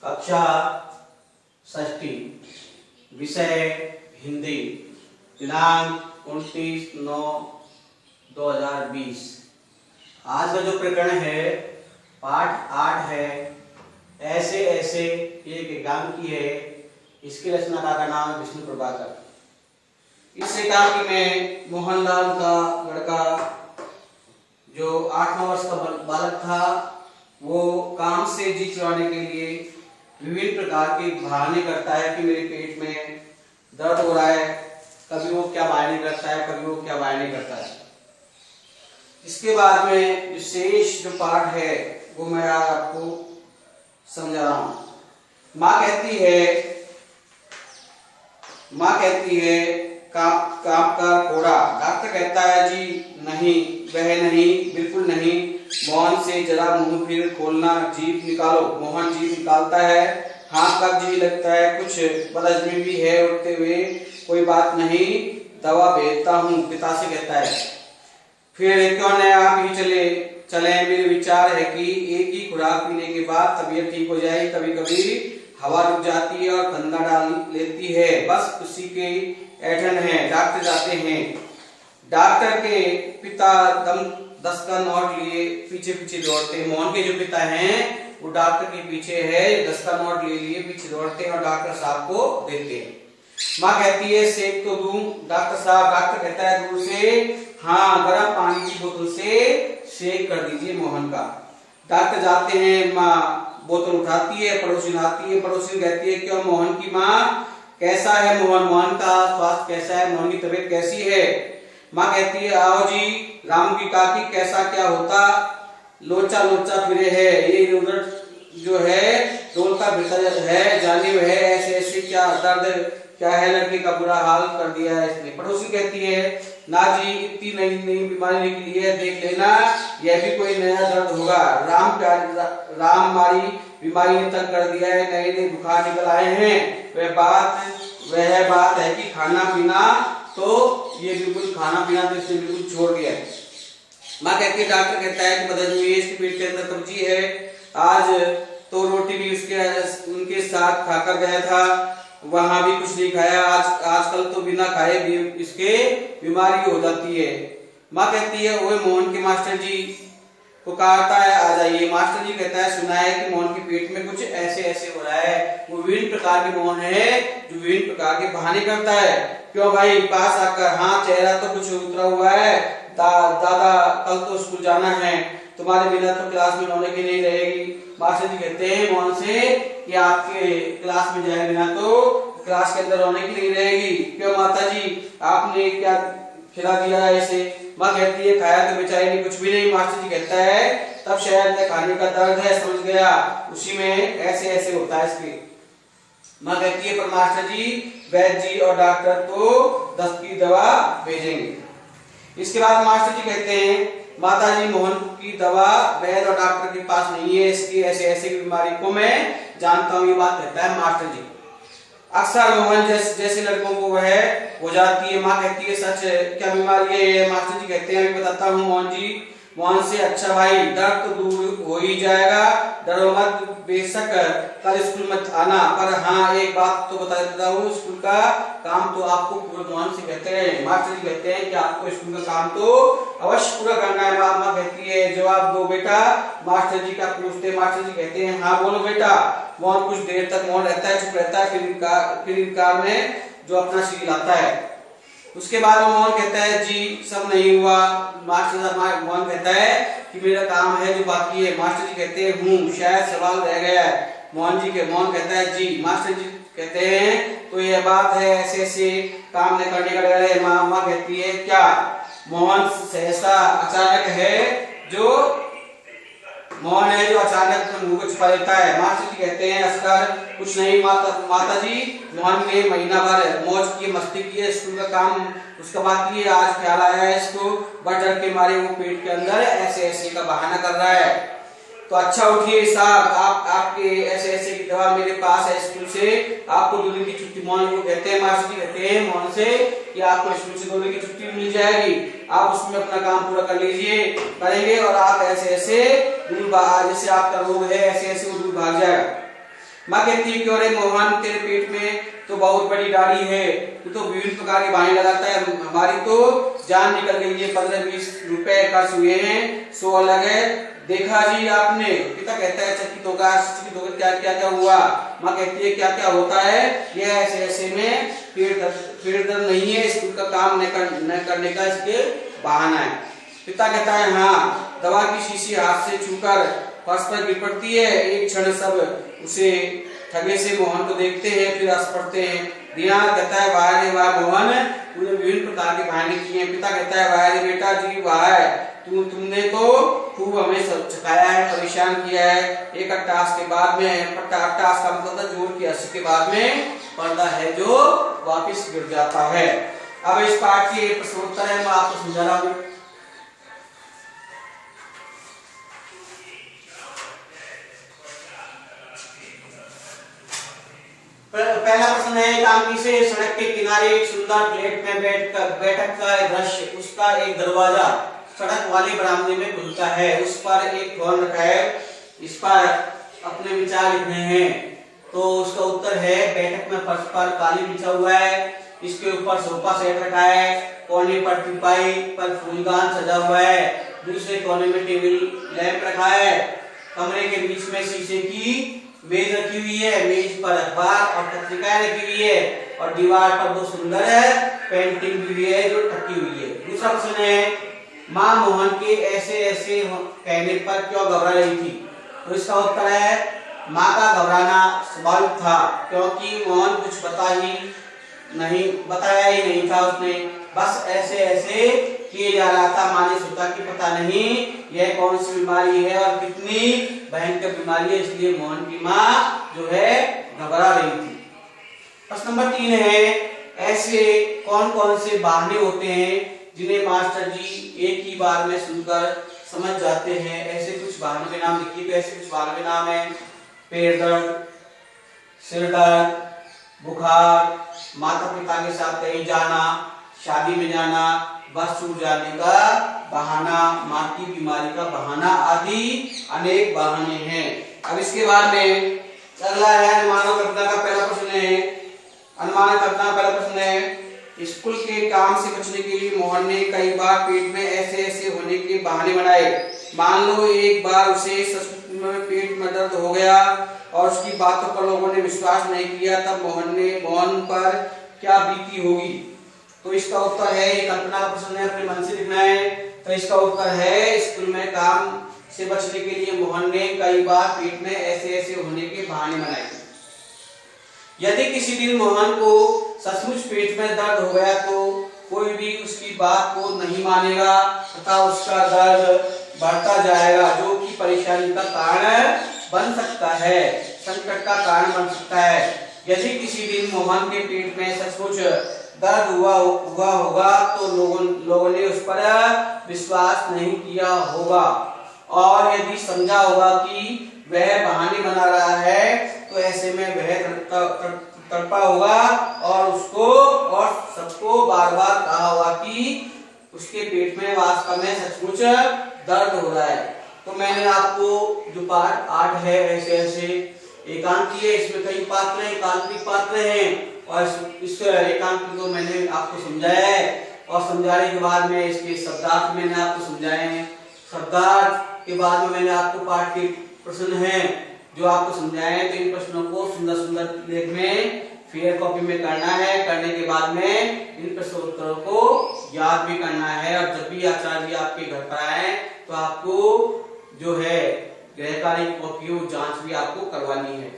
कक्षा षष्ठी, विषय हिंदी, दिनांक 29/9/2020। आज का जो प्रकरण है पाठ 8 है, ऐसे ऐसे एक एकांकी है। इसके रचनाकार का नाम है विष्णु प्रभाकर। इस एकांकी में मोहनलाल का लड़का जो 8 वर्ष का बालक था, वो काम से जी चुराने के लिए विभिन्न प्रकार के बहाने करता है कि मेरे पेट में दर्द हो रहा है। कभी वो क्या बहाने करता है, कभी वो क्या बहाने करता है। इसके बाद में जो शेष जो पाठ है वो मैं आपको समझा रहा हूं। माँ कहती है कांप का घोड़ा। डॉक्टर कहता है जी नहीं, वह नहीं, बिल्कुल नहीं। मोहन से जरा मुंह फिर खोलना, जीभ निकालो। मोहन जीभ निकालता है। हाँ, कब्ज भी लगता है, कुछ बदहजमी भी है उठते हुए। कोई बात नहीं, दवा भेजता हूँ, पिता से कहता है। फिर क्यों न आप ही चले। मेरे विचार है कि एक ही खुराक पीने के बाद तबीयत ठीक हो जाएगी। कभी कभी हवा रुक जाती है और फंदा डाल लेती है, बस उसी के ऐठन है। डॉक्टर जाते हैं। डॉक्टर के पिता 10 का नोट लिए पीछे पीछे दौड़ते हैं। मोहन के जो पिता हैं वो डॉक्टर के पीछे है, 10 का नोट ले लिए पीछे दौड़ते हैं और डॉक्टर साहब को देते हैं। माँ कहती है सेक तो दूं डॉक्टर साहब। डॉक्टर कहता है दूर से, हाँ, गर्म पानी की बोतल से शेक कर दीजिए मोहन का। डॉक्टर जाते हैं। माँ बोतल उठाती है, पड़ोसी आती है। पड़ोसी कहती है क्यों मोहन की माँ, कैसा है मोहन का स्वास्थ्य कैसा है, मोहन की तबीयत कैसी है। माँ कहती है आओ जी, रामू की काकी कैसा क्या होता, लोचा लोचा फिरे है, ये उधर जो है डोलता फिरता है, जाने है ऐसे ऐसे क्या दर्द क्या है, लड़के का बुरा हाल कर दिया है इसने। पड़ोसी कहती है ना जी, इतनी नई बीमारी निकली है, देख लेना, यह भी कोई नया दर्द होगा। राम मारी बीमारी ने तंग कर दिया है, नए नए बुखार निकल आए हैं। वह बात है कि खाना पीना तो ये बिल्कुल खाना पीना तो इसने बिल्कुल छोड़ दिया है। माँ कहती है डॉक्टर कहता है कि बदहजमी है, इसके पेट के अंदर कब्जी है। आज तो रोटी भी उनके साथ खाकर गया था, वहां भी कुछ नहीं खाया। आजकल तो बिना खाए भी इसके बीमारी हो जाती है। माँ कहती है ओए मोहन के मास्टर जी, पुकारता है आ जाइए। मास्टर जी कहता है सुना है कि मोहन के पेट में कुछ ऐसे ऐसे हो रहा है। वो विभिन्न प्रकार के मोहन है जो विभिन्न प्रकार के बहाने करता है। क्यों भाई, पास आकर, हाँ, चेहरा तो कुछ उतरा हुआ है। दादा कल तो स्कूल जाना है, तुम्हारे बिना तो क्लास में रौनक ही नहीं रहेगी। मास्टर जी कहते हैं मोहन से कि आपके क्लास में जाए बिना तो क्लास के अंदर रौनक ही नहीं रहेगी। क्यों माता जी, आपने क्या खिला दिया है इसे। माँ कहती है खाया तो बेचारी ने कुछ भी नहीं। मास्टर जी कहता है तब शायद खाने का दर्द है, समझ गया, उसी में ऐसे ऐसे होता है इसके। माँ कहती है पर मास्टर जी, वैद्य जी और डॉक्टर तो दस्त की दवा भेजेंगे। इसके बाद मास्टर जी कहते हैं माता जी, मोहन की दवा वैद्य और डॉक्टर के पास नहीं है, इसकी ऐसे ऐसे बीमारी को मैं जानता हूँ, ये बात कहता है मास्टर जी। अक्सर मोहन जैसे लड़कों को वह हो जाती है। माँ कहती है सच क्या बीमारी है ये। मास्टर जी कहते हैं मैं बताता हूँ मोहन जी। मोहन से अच्छा भाई, दर्द तो दूर हो ही जाएगा, डरो मत, बेशक कल स्कूल मत आना, पर हाँ एक बात तो बता देता हूँ, स्कूल का काम तो आपको पूरा। मोहन से कहते हैं, मास्टर जी कहते हैं कि आपको स्कूल का काम तो अवश्य पूरा करना है। माँ कहती है जवाब दो बेटा। मास्टर जी का पूछते, मास्टर जी कहते हैं हाँ बोलो बेटा। मोहन कुछ देर तक मौन रहता है, चुप रहता है, फिर इनकार में जो अपना सिर हिलाता है। उसके बाद मोहन कहता है जी सब नहीं हुआ। मास्टर साहब, मोहन कहता है कि मेरा काम है जो बाकी है। मास्टर जी कहते हैं शायद सवाल रह गया है। मोहन कहता है जी। मास्टर जी कहते हैं तो यह बात है ऐसे ऐसे काम न करने का डर है। माँ कहती है क्या। मोहन सहसा अचानक है जो अचानक मुंह को छुपा लेता है। मास्टर जी कहते हैं अस्कर कुछ नहीं माता जी, मोहन ने महीना भर मौज की, मस्ती की है, स्कूल का काम उसका बाकी है। आज ख्याल आया है इसको, बड़ डर के मारे वो पेट के अंदर ऐसे ऐसे का बहाना कर रहा है। तो अच्छा उठिए साहब, आपके ऐसे ऐसे की दवा मेरे पास है स्कूल से, आपको 2 दिन की छुट्टी। मोहन को कहते हैं, मास्टर जी कहते हैं मोहन से कि आपको स्कूल से 2 दिन की छुट्टी मिल जाएगी, आप उसमें अपना काम पूरा कर लीजिए, करेंगे और आप ऐसे ऐसे दूर जैसे आपका रोग है ऐसे ऐसे वो दूर भाग जाएगा। माँ कहती है कि अरे मोहन तेरे पेट में तो बहुत बड़ी दाढ़ी है, तू तो विभिन्न प्रकार के बहाने लगाता है, हमारी तो जान निकल गई है, 15-20 रुपए खर्च हुए हैं, सो अलग है। देखा जी आपने? पिता कहता है चकित होकर क्या क्या क्या हुआ? माँ कहती है क्या क्या होता है? यह ऐसे ऐसे में पेट दर्द नहीं है, स्कूल का काम न करने का इसके बहाना है। पिता कहता है हाँ। दवा की शीशी हाथ से छूकर फर्श पर गिर पड़ती है। एक क्षण सब उसे ठगे से मोहन को देखते हैं, फिर हंस पड़ते हैं। दीनानाथ कहता है वाह रे वाह मोहन, तूने विभिन्न प्रकार के बहाने किए हैं। पिता कहता है वाह रे बेटा जी वाह है, तुमने तो खूब हमें चकाया है, परेशान किया है। एक अट्टास के बाद में, अट्टास का मतलब था जोर की हंसी के बाद में पर्दा है जो वापिस गिर जाता है। अब इस पाठ के प्रश्नोत्तर है, मैं आपको समझा रहा हूँ। पहला प्रश्न है, एकांकी से सड़क के किनारे एक सुंदर फ्लैट में बैठक का दृश्य, उसका एक दरवाजा सड़क वाले बरामदे में खुलता है, उस पर एक फोन रखा है, इस पर अपने विचार लिखने हैं। तो उसका उत्तर है बैठक में फर्श पर कालीन बिछा हुआ है, इसके ऊपर सोफा सेट रखा है, कोने पर टिपाई पर फूलदान सजा हुआ है, दूसरे कोने में टेबल लैंप रखा है, कमरे के बीच में शीशे की मेज रखी हुई है, मेज पर अखबार और पत्रिकाएं रखी हुई है, और दीवार पर दो सुंदर पेंटिंग भी है जो टकी हुई है। दूसरा प्रश्न है, माँ मोहन के ऐसे ऐसे कहने पर क्यों घबरा रही थी? तो इसका उत्तर है माँ का घबराना स्वाभाविक था, क्योंकि मोहन कुछ बताया ही नहीं था उसने, बस ऐसे ऐसे किए जा रहा था। माँ ने सोचा कि पता नहीं यह कौन सी बीमारी है और कितनी भयंकर बीमारी है, इसलिए मोहन की माँ जो है घबरा रही थी। प्रश्न नंबर 3 है, ऐसे कौन कौन से बहाने होते हैं जिन्हें मास्टर जी एक ही बार में सुनकर समझ जाते हैं? ऐसे कुछ बहानों के नाम लिखिए। तो ऐसे कुछ बहानों के नाम है पेट दर्द, सिर दर्द, बुखार, माता पिता के साथ कहीं जाना, शादी में जाना, बस छूट जाने का बहाना, माँ की बीमारी का बहाना आदि अनेक बहाने हैं। अब इसके बाद में अगला है अनुमानों कल्पना का पहला प्रश्न है। अनुमान कल्पना पहला प्रश्न है, स्कूल के काम से बचने के लिए मोहन ने कई बार पेट में ऐसे ऐसे होने के बहाने बनाए। मान लो एक बार उसे सचमुच में पेट में दर्द हो गया और उसकी बातों पर लोगों ने विश्वास नहीं किया, तब मोहन पर क्या बीती होगी? तो इसका उत्तर है, ये कल्पना का प्रश्न है, अपने मन से लिखना है। तो इसका उत्तर है स्कूल में काम से बचने के लिए मोहन ने कई बार पेट में ऐसे ऐसे होने के बहाने बनाए। यदि किसी दिन मोहन को सचमुच पेट में दर्द हो गया तो कोई भी उसकी बात को नहीं मानेगा तथा उसका दर्द बढ़ता जाएगा, जो कि परेशानी का कारण बन सकता है, संकट का कारण बन सकता है। यदि किसी दिन मोहन के पेट में सचमुच दर्द हुआ होगा तो लोगों ने उस पर विश्वास नहीं किया होगा, और यदि समझा होगा कि वह बहाने बना रहा है तो ऐसे में वह तड़पा होगा और उसको और सबको बार बार कहा होगा कि उसके पेट में वास्तव में सचमुच दर्द हो रहा है। तो मैंने आपको जो पाठ 8 है ऐसे ऐसे एकांकी है, इसमें कई पात्र हैं, काल्पनिक पात्र हैं, और इस एकांकी को मैंने आपको समझाया है, और समझाने के बाद में इसके शब्दार्थ मैंने आपको समझाए हैं। शब्दार्थ के बाद में मैंने आपको पाठ के प्रश्न हैं जो आपको समझाए हैं। तो इन प्रश्नों को सुंदर सुंदर लेख में फेयर कॉपी में करना है। करने के बाद में इन प्रश्नोत्तरों को याद भी करना है, और जब भी आचार्य जी आपके घर पर आए तो आपको जो है गृह कार्य की कॉपी जांच भी आपको करवानी है।